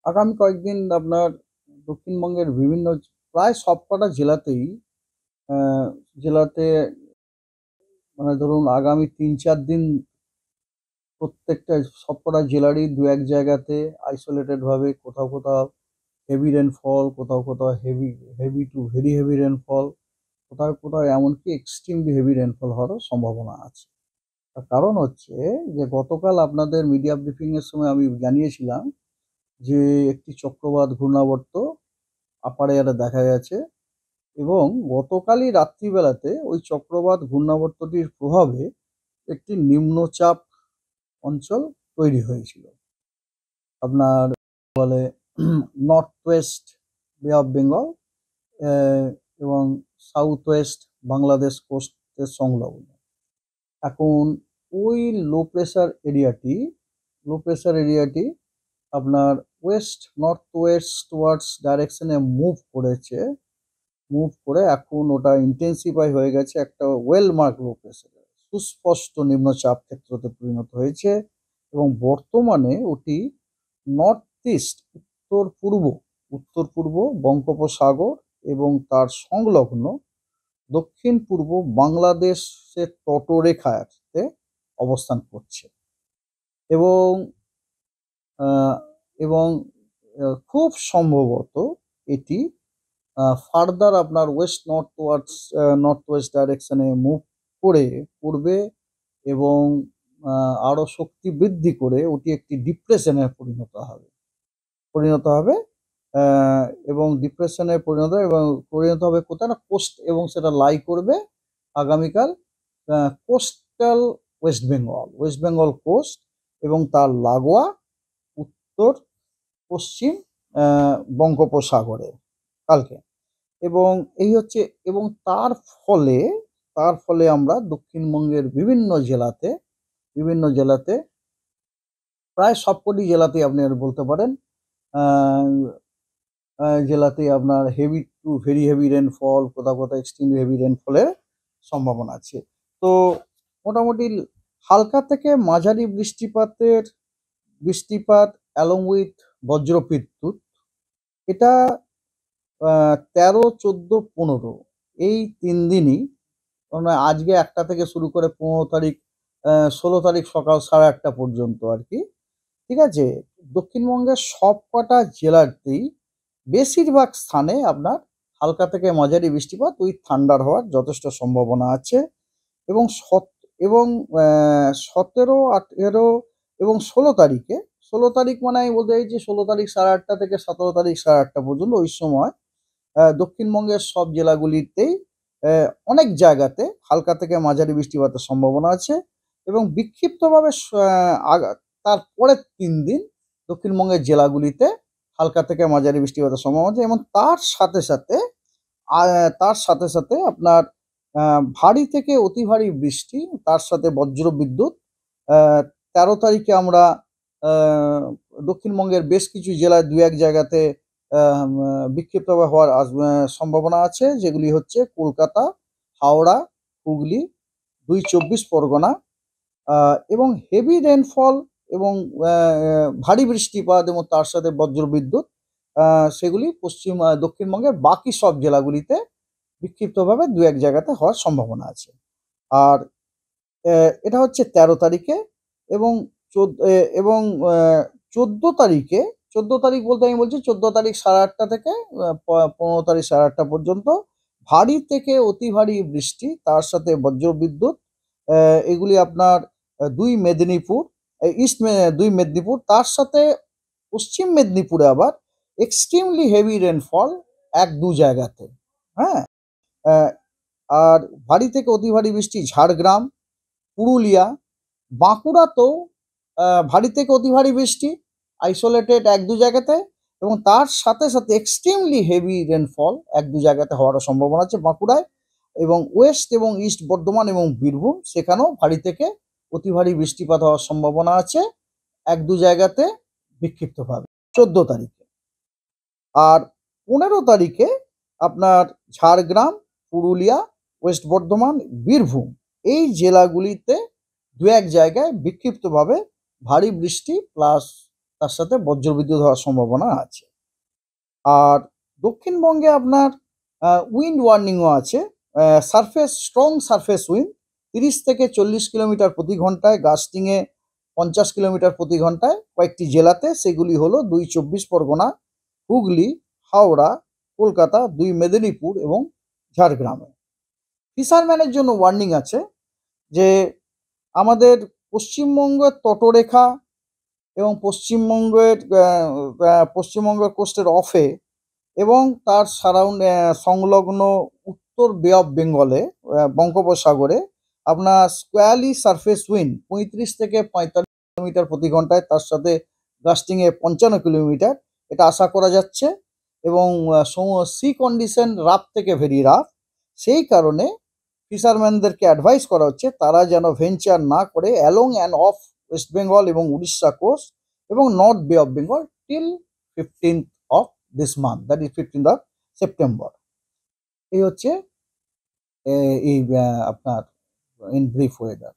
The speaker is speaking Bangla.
আগামী কয়েকদিন আপনার দক্ষিণবঙ্গের বিভিন্ন প্রায় সবকটা জেলাতেই আহ, জেলাতে মানে ধরুন আগামী 3-4 দিন প্রত্যেকটা সবকটা জেলারই দু এক জায়গাতে আইসোলেটেড ভাবে কোথাও কোথাও হেভি রেনফল, কোথাও কোথাও heavy heavy two very heavy rainfall, কোথাও কোথাও এমনকি এক্সট্রিমলি হেভি রেনফল হওয়ারও সম্ভাবনা আছে। তার কারণ হচ্ছে যে গতকাল আপনাদের মিডিয়া ব্রিফিং এর সময় আমি জানিয়েছিলাম যে একটি চক্রবাত ঘূর্ণাবর্ত আপার এয়ারে দেখা গেছে এবং গতকালই রাত্রিবেলাতে ওই চক্রবাত ঘূর্ণাবর্তটির প্রভাবে একটি নিম্নচাপ অঞ্চল তৈরি হয়েছিল আপনার বলে নর্থ ওয়েস্ট বে অফ বেঙ্গল এবং সাউথ ওয়েস্ট বাংলাদেশ কোস্টের সংলগ্ন। এখন ওই লো প্রেসার এরিয়াটি আপনার ওয়েস্ট নর্থ ওয়েস্ট ওয়ার্ডস ডাইরেকশনে মুভ করে এখন ওটা ইন্টেন্সিফাই হয়ে গেছে, একটা ওয়েল মার্ক লো প্রেসার সুস্পষ্ট নিম্নচাপ ক্ষেত্রতে পরিণত হয়েছে এবং বর্তমানে ওটি নর্থ ইস্ট উত্তর পূর্ব বঙ্গোপসাগর এবং তার সংলগ্ন দক্ষিণ পূর্ব বাংলাদেশের তটরেখাতে অবস্থান করছে এবং আহ, এবং খুব সম্ভবত এটি ফার্দার আপনার নর্থ ওয়েস্ট ডাইরেকশনে মুভ করবে এবং আরো শক্তি বৃদ্ধি করে ওটি একটি ডিপ্রেশনে পরিণত হবে এবং ডিপ্রেশনে পরিণত হবে কোথায় না কোস্ট, এবং সেটা লাই করবে আগামীকাল কোস্টাল ওয়েস্ট বেঙ্গল কোস্ট এবং তার লাগোয়া উত্তর পশ্চিম বঙ্গোপসাগরে কালকে। এবং এই হচ্ছে, এবং তার ফলে আমরা দক্ষিণবঙ্গের বিভিন্ন জেলাতে প্রায় সবকটি জেলাতেই আপনি আর বলতে পারেন আহ, জেলাতেই আপনার heavy two very heavy rainfall, কোথাও কোথাও এক্সট্রিম হেভি রেনফলের সম্ভাবনা আছে। তো মোটামুটি হালকা থেকে মাঝারি বৃষ্টিপাত অ্যালং উইথ বজ্রবিদ্যুৎ, এটা 13, 14, 15 এই 3 দিনই, মানে আজকে 1টা থেকে শুরু করে 15 তারিখ, 16 তারিখ সকাল 8:30 পর্যন্ত আর কি। ঠিক আছে, দক্ষিণবঙ্গের সবকটা জেলাতেই বেশিরভাগ স্থানে আপনার হালকা থেকে মাঝারি বৃষ্টিপাত উইথ থান্ডার হওয়ার যথেষ্ট সম্ভাবনা আছে এবং 17, 18 এবং 16 তারিখে, 16 তারিখ মানে আমি বলতে চাইছি 16 তারিখ 8:30 থেকে 17 তারিখ 8:30 পর্যন্ত, ওই সময় দক্ষিণবঙ্গের সব জেলাগুলিতেই অনেক জায়গাতে হালকা থেকে মাঝারি বৃষ্টিপাতের সম্ভাবনা আছে এবং বিক্ষিপ্তভাবে তার পরের 3 দিন দক্ষিণবঙ্গের জেলাগুলিতে হালকা থেকে মাঝারি বৃষ্টিপাতের সম্ভাবনা আছে এবং তার সাথে সাথে আপনার ভারী থেকে অতি ভারী বৃষ্টি, তার সাথে বজ্রবিদ্যুৎ। 13 তারিখে আমরা দক্ষিণবঙ্গের বেশ কিছু জেলায় দু এক জায়গাতে বিক্ষিপ্তভাবে হওয়ার সম্ভাবনা আছে, যেগুলি হচ্ছে কলকাতা, হাওড়া, হুগলি, 2 চব্বিশ পরগনা, এবং হেভি রেনফল এবং ভারী বৃষ্টিপাত এবং তার সাথে বজ্রবিদ্যুৎ, সেগুলি দক্ষিণবঙ্গের বাকি সব জেলাগুলিতে বিক্ষিপ্তভাবে দু এক জায়গাতে হওয়ার সম্ভাবনা আছে। আর এটা হচ্ছে 13 তারিখে এবং এবং 14 তারিখে, 14 তারিখ বলতে আমি বলছি 14 তারিখ 8:30 থেকে 15 তারিখ 8:30 পর্যন্ত ভারী থেকে অতি ভারী বৃষ্টি, তার সাথে বজ্রবিদ্যুৎ, এগুলি আপনার দুই মেদিনীপুর, তার সাথে পশ্চিম মেদিনীপুরে আবার এক্সট্রিমলি হেভি রেনফল 1-2 জায়গাতে। হ্যাঁ, আহ, আর ভারী থেকে অতি ভারী বৃষ্টি ঝাড়গ্রাম, পুরুলিয়া, বাঁকুড়াতেও ভারী থেকে অতি ভারী বৃষ্টি আইসোলেটেড 1-2 জায়গাতে এবং তার সাথে সাথে এক্সট্রিমলি হেভি রেনফল 1-2 জায়গাতে হওয়ারও সম্ভাবনা আছে বাঁকুড়ায় এবং ওয়েস্ট এবং ইস্ট বর্ধমান এবং বীরভূম, সেখানেও ভারী থেকে অতি ভারী বৃষ্টিপাত হওয়ার সম্ভাবনা আছে 1-2 জায়গাতে বিক্ষিপ্তভাবে 14 তারিখে। আর 15 তারিখে আপনার ঝাড়গ্রাম, পুরুলিয়া, ওয়েস্ট বর্ধমান, বীরভূম এই জেলাগুলিতে দু এক জায়গায় বিক্ষিপ্তভাবে ভারী বৃষ্টি প্লাস তার সাথে বজ্রবিদ্যুৎ হওয়ার সম্ভাবনা আছে। আর দক্ষিণবঙ্গে আপনার উইন্ড ওয়ার্নিংও আছে। স্ট্রং সারফেস উইন্ড 30 থেকে 40 কিলোমিটার প্রতি ঘন্টায়, গাস্টিংয়ে 50 কিলোমিটার প্রতি ঘন্টায় কয়েকটি জেলাতে, সেগুলি হলো 2 চব্বিশ পরগনা, হুগলি, হাওড়া, কলকাতা, 2 মেদিনীপুর এবং ঝাড়গ্রামে। ফিশারম্যানের জন্য ওয়ার্নিং আছে যে আমাদের পশ্চিমবঙ্গের তটরেখা এবং পশ্চিমবঙ্গের কোস্টের অফে এবং তার সংলগ্ন উত্তর বে অফ বেঙ্গলে, বঙ্গোপসাগরে আপনার স্কোয়ালি সারফেস উইন্ড 35 থেকে 45 কিলোমিটার প্রতি ঘন্টায়, তার সাথে গাস্টিংয়ে 55 কিলোমিটার, এটা আশা করা যাচ্ছে। এবং সি কন্ডিশন রাফ থেকে ভেরি রাফ। সেই কারণে ফিশারম্যানদেরকে অ্যাডভাইস করা হচ্ছে তারা যেন ভেঞ্চার না করে along and of West Bengal এবং উড়িষ্যা কোস্ট এবং নর্থ বে of Bengal till 15th of this month, that is 15th of September। এই হচ্ছে আপনার ইন ব্রিফ ওয়েদার।